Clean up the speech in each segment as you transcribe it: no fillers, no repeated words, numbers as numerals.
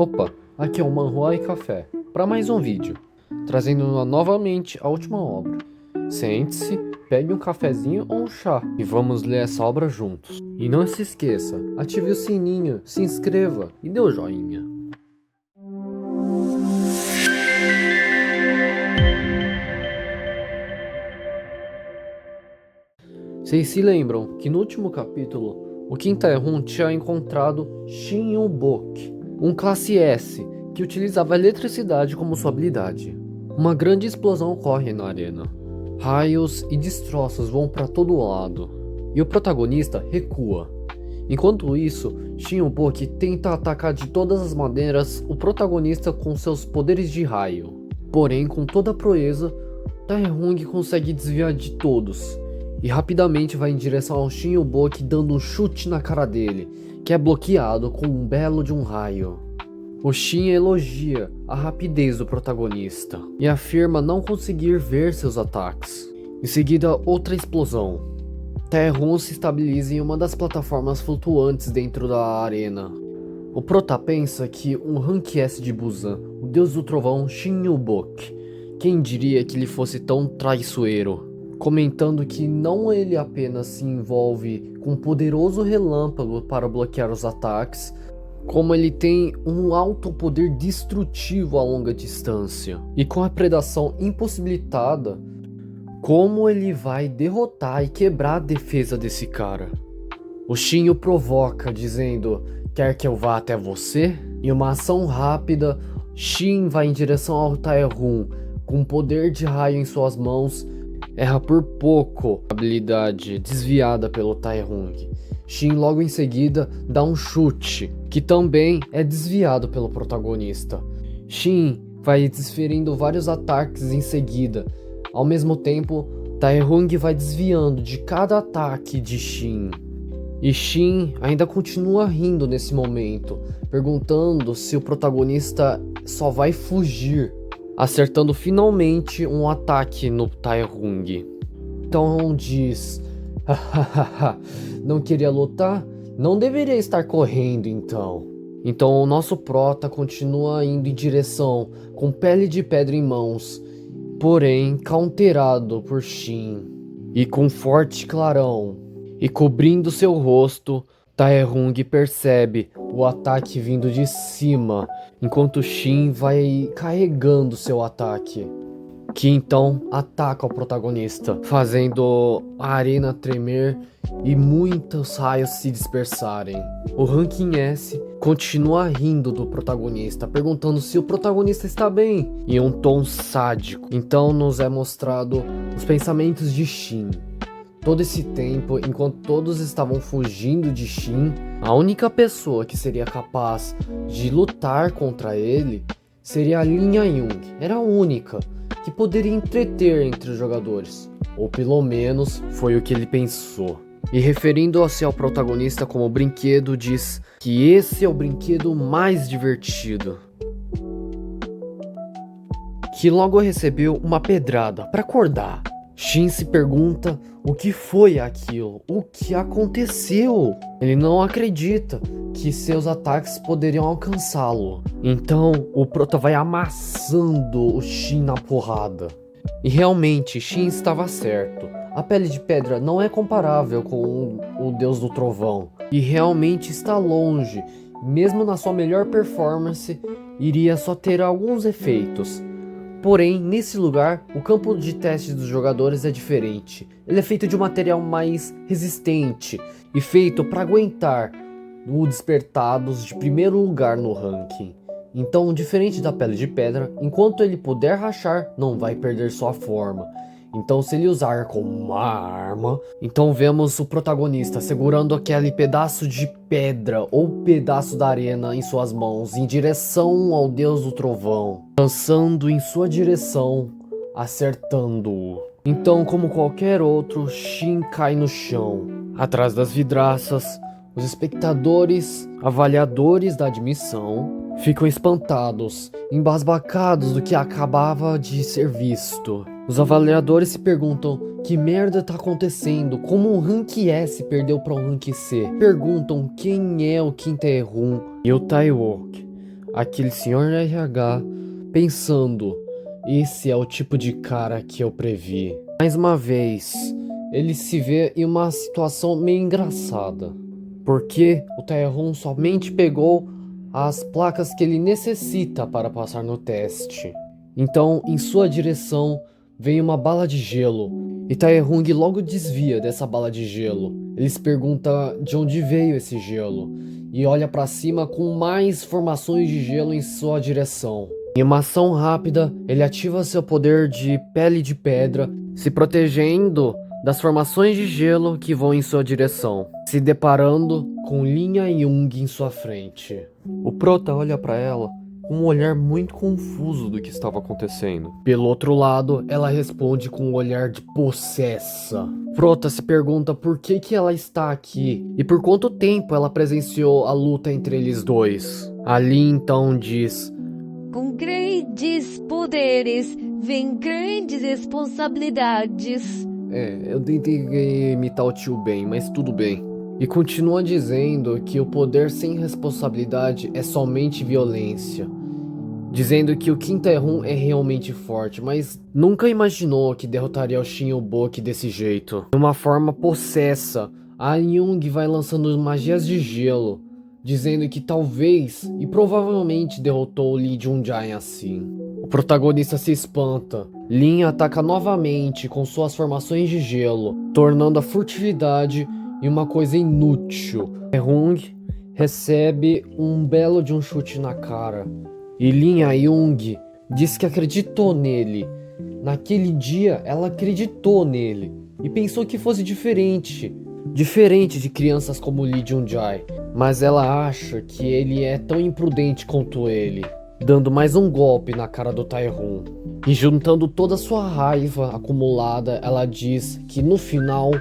Opa, aqui é o Manhua e Café, para mais um vídeo, trazendo novamente a última obra. Sente-se, pegue um cafezinho ou um chá e vamos ler essa obra juntos. E não se esqueça, ative o sininho, se inscreva e dê o joinha. Vocês se lembram que no último capítulo, o Kim Tae-hoon tinha encontrado Shin Yun-bok, um classe S, que utilizava a eletricidade como sua habilidade. Uma grande explosão ocorre na arena. Raios e destroços vão para todo lado, e o protagonista recua. Enquanto isso, Shin Yun-bok tenta atacar de todas as maneiras o protagonista com seus poderes de raio. Porém, com toda a proeza, Tae-hoon consegue desviar de todos, e rapidamente vai em direção ao Shin Yun-bok dando um chute na cara dele, que é bloqueado com um belo de um raio. O Shin elogia a rapidez do protagonista e afirma não conseguir ver seus ataques. Em seguida, outra explosão. Tae-hoon se estabiliza em uma das plataformas flutuantes dentro da arena. O prota pensa que um Rank S de Busan, o deus do trovão Shin Yun-bok, quem diria que ele fosse tão traiçoeiro? Comentando que não ele apenas se envolve com um poderoso relâmpago para bloquear os ataques, como ele tem um alto poder destrutivo a longa distância. E com a predação impossibilitada, como ele vai derrotar e quebrar a defesa desse cara? O Shin o provoca, dizendo: "Quer que eu vá até você?" Em uma ação rápida, Shin vai em direção ao Tae-hoon, com um poder de raio em suas mãos. Erra por pouco a habilidade desviada pelo Tae-hoon. Shin logo em seguida dá um chute, que também é desviado pelo protagonista. Shin vai desferindo vários ataques em seguida. Ao mesmo tempo, Tae-hoon vai desviando de cada ataque de Shin. E Shin ainda continua rindo nesse momento, perguntando se o protagonista só vai fugir, acertando finalmente um ataque no Tae-hoon. Então diz: "Hahaha, não queria lutar? Não deveria estar correndo então." Então o nosso prota continua indo em direção, com pele de pedra em mãos, porém counterado por Shin. E com forte clarão, e cobrindo seu rosto, Tae-hoon percebe o ataque vindo de cima, enquanto Shin vai carregando seu ataque, que então ataca o protagonista, fazendo a arena tremer e muitos raios se dispersarem. O Ranking S continua rindo do protagonista, perguntando se o protagonista está bem, em um tom sádico. Então nos é mostrado os pensamentos de Shin. Todo esse tempo, enquanto todos estavam fugindo de Shin, a única pessoa que seria capaz de lutar contra ele seria a Lin Young. Era a única que poderia entreter entre os jogadores, ou pelo menos foi o que ele pensou. E referindo-se ao protagonista como brinquedo, diz que esse é o brinquedo mais divertido. Que logo recebeu uma pedrada para acordar. Shin se pergunta o que foi aquilo, o que aconteceu. Ele não acredita que seus ataques poderiam alcançá-lo. Então o prota vai amassando o Shin na porrada. E realmente Shin estava certo. A pele de pedra não é comparável com o deus do trovão. E realmente está longe. Mesmo na sua melhor performance, iria só ter alguns efeitos. Porém, nesse lugar, o campo de teste dos jogadores é diferente. Ele é feito de um material mais resistente e feito para aguentar o despertados de primeiro lugar no ranking. Então, diferente da pele de pedra, enquanto ele puder rachar, não vai perder sua forma. Então, se ele usar como uma arma, então vemos o protagonista segurando aquele pedaço de pedra ou pedaço da arena em suas mãos, em direção ao deus do trovão, lançando em sua direção, acertando-o. Então, como qualquer outro, Shin cai no chão. Atrás das vidraças, os espectadores, avaliadores da admissão, ficam espantados, embasbacados do que acabava de ser visto. Os avaliadores se perguntam: que merda tá acontecendo? Como um Rank S perdeu para um Rank C? Perguntam quem é o Kim Tae-hoon e o Tae-wook. aquele senhor RH pensando: esse é o tipo de cara que eu previ. Mais uma vez, ele se vê em uma situação meio engraçada, porque o Tae-Hoon somente pegou as placas que ele necessita para passar no teste. Então, em sua direção, vem uma bala de gelo, e Tae-Hoon logo desvia dessa bala de gelo. Ele se pergunta de onde veio esse gelo, e olha para cima com mais formações de gelo em sua direção. Em uma ação rápida, ele ativa seu poder de pele de pedra, se protegendo das formações de gelo que vão em sua direção, se deparando com Lin Young em sua frente. O prota olha para ela com um olhar muito confuso do que estava acontecendo. Pelo outro lado, ela responde com um olhar de possessa. Prota se pergunta por que ela está aqui e por quanto tempo ela presenciou a luta entre eles dois. A Lin então diz: com grandes poderes vem grandes responsabilidades. Eu tentei imitar o tio Ben, mas tudo bem. E continua dizendo que o poder sem responsabilidade é somente violência. Dizendo que o Kim Tae-hoon é realmente forte, mas nunca imaginou que derrotaria o Shin Woo-bok desse jeito. De uma forma possessa, a Young vai lançando magias de gelo, dizendo que talvez e provavelmente derrotou Lee Jun-jae assim. O protagonista se espanta. Lin ataca novamente com suas formações de gelo, tornando a furtividade em uma coisa inútil. Tae-hoon recebe um belo de um chute na cara. E Lin Young diz que acreditou nele. Naquele dia, ela acreditou nele e pensou que fosse diferente de crianças como Lee Jun-jae. Mas ela acha que ele é tão imprudente quanto ele, dando mais um golpe na cara do Tae-hoon. E juntando toda a sua raiva acumulada, ela diz que no final,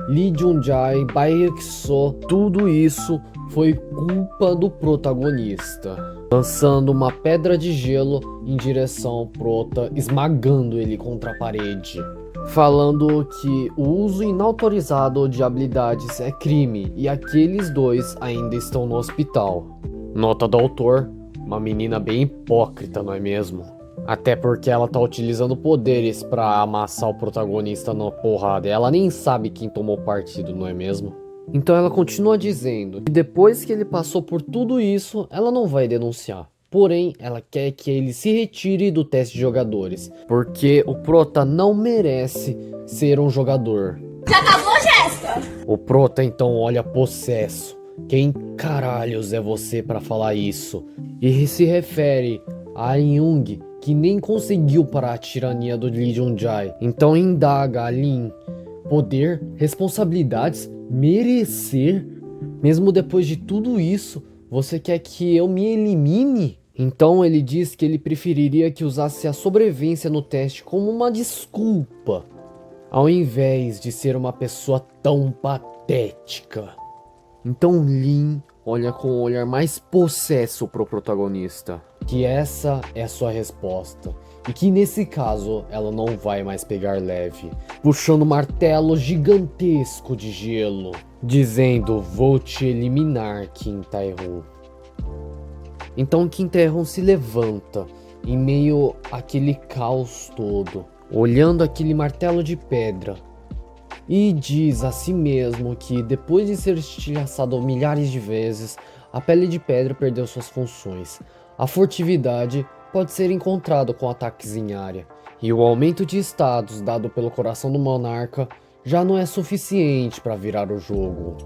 Lee Jun-jae, Baekso, tudo isso foi culpa do protagonista, lançando uma pedra de gelo em direção ao prota, esmagando ele contra a parede, falando que o uso inautorizado de habilidades é crime e aqueles dois ainda estão no hospital. Nota do autor: uma menina bem hipócrita, não é mesmo? Até porque ela tá utilizando poderes pra amassar o protagonista na porrada. Ela nem sabe quem tomou partido, não é mesmo? Então ela continua dizendo que depois que ele passou por tudo isso, ela não vai denunciar. Porém, ela quer que ele se retire do teste de jogadores, porque o prota não merece ser um jogador. Já acabou, Jéssica? O prota então olha possesso. Quem caralhos é você pra falar isso? E se refere a Young, que nem conseguiu parar a tirania do Lee Jun-jae. Então indaga a Lin: poder, responsabilidades, merecer? Mesmo depois de tudo isso, você quer que eu me elimine? Então ele diz que ele preferiria que usasse a sobrevivência no teste como uma desculpa, ao invés de ser uma pessoa tão patética. Então Lin olha com um olhar mais possesso pro protagonista, que essa é a sua resposta, e que nesse caso ela não vai mais pegar leve, puxando um martelo gigantesco de gelo, dizendo: vou te eliminar, Kim Tae-hoon. Então Kim Tae-hoon se levanta em meio àquele caos todo, olhando aquele martelo de pedra, e diz a si mesmo que depois de ser estilhaçado milhares de vezes, a pele de pedra perdeu suas funções. A furtividade pode ser encontrada com ataques em área, e o aumento de status dado pelo coração do monarca já não é suficiente para virar o jogo.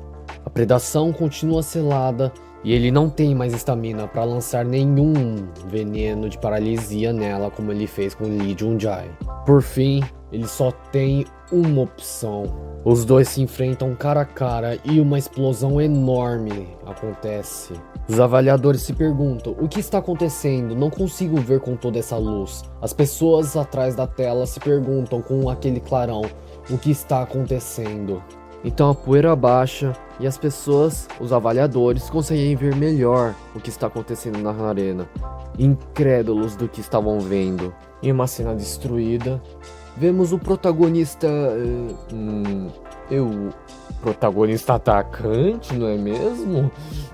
A predação continua selada e ele não tem mais estamina para lançar nenhum veneno de paralisia nela como ele fez com Lee Jun-jae. Por fim, ele só tem uma opção. Os dois se enfrentam cara a cara e uma explosão enorme acontece. Os avaliadores se perguntam: o que está acontecendo? Não consigo ver com toda essa luz. As pessoas atrás da tela se perguntam com aquele clarão: o que está acontecendo? Então a poeira baixa e as pessoas, os avaliadores, conseguem ver melhor o que está acontecendo na arena, incrédulos do que estavam vendo. Em uma cena destruída, vemos o protagonista o protagonista atacante, não é mesmo?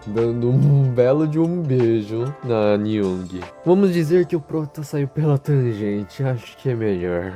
Dando um belo de um beijo na Nyung. Vamos dizer que o prota saiu pela tangente, acho que é melhor.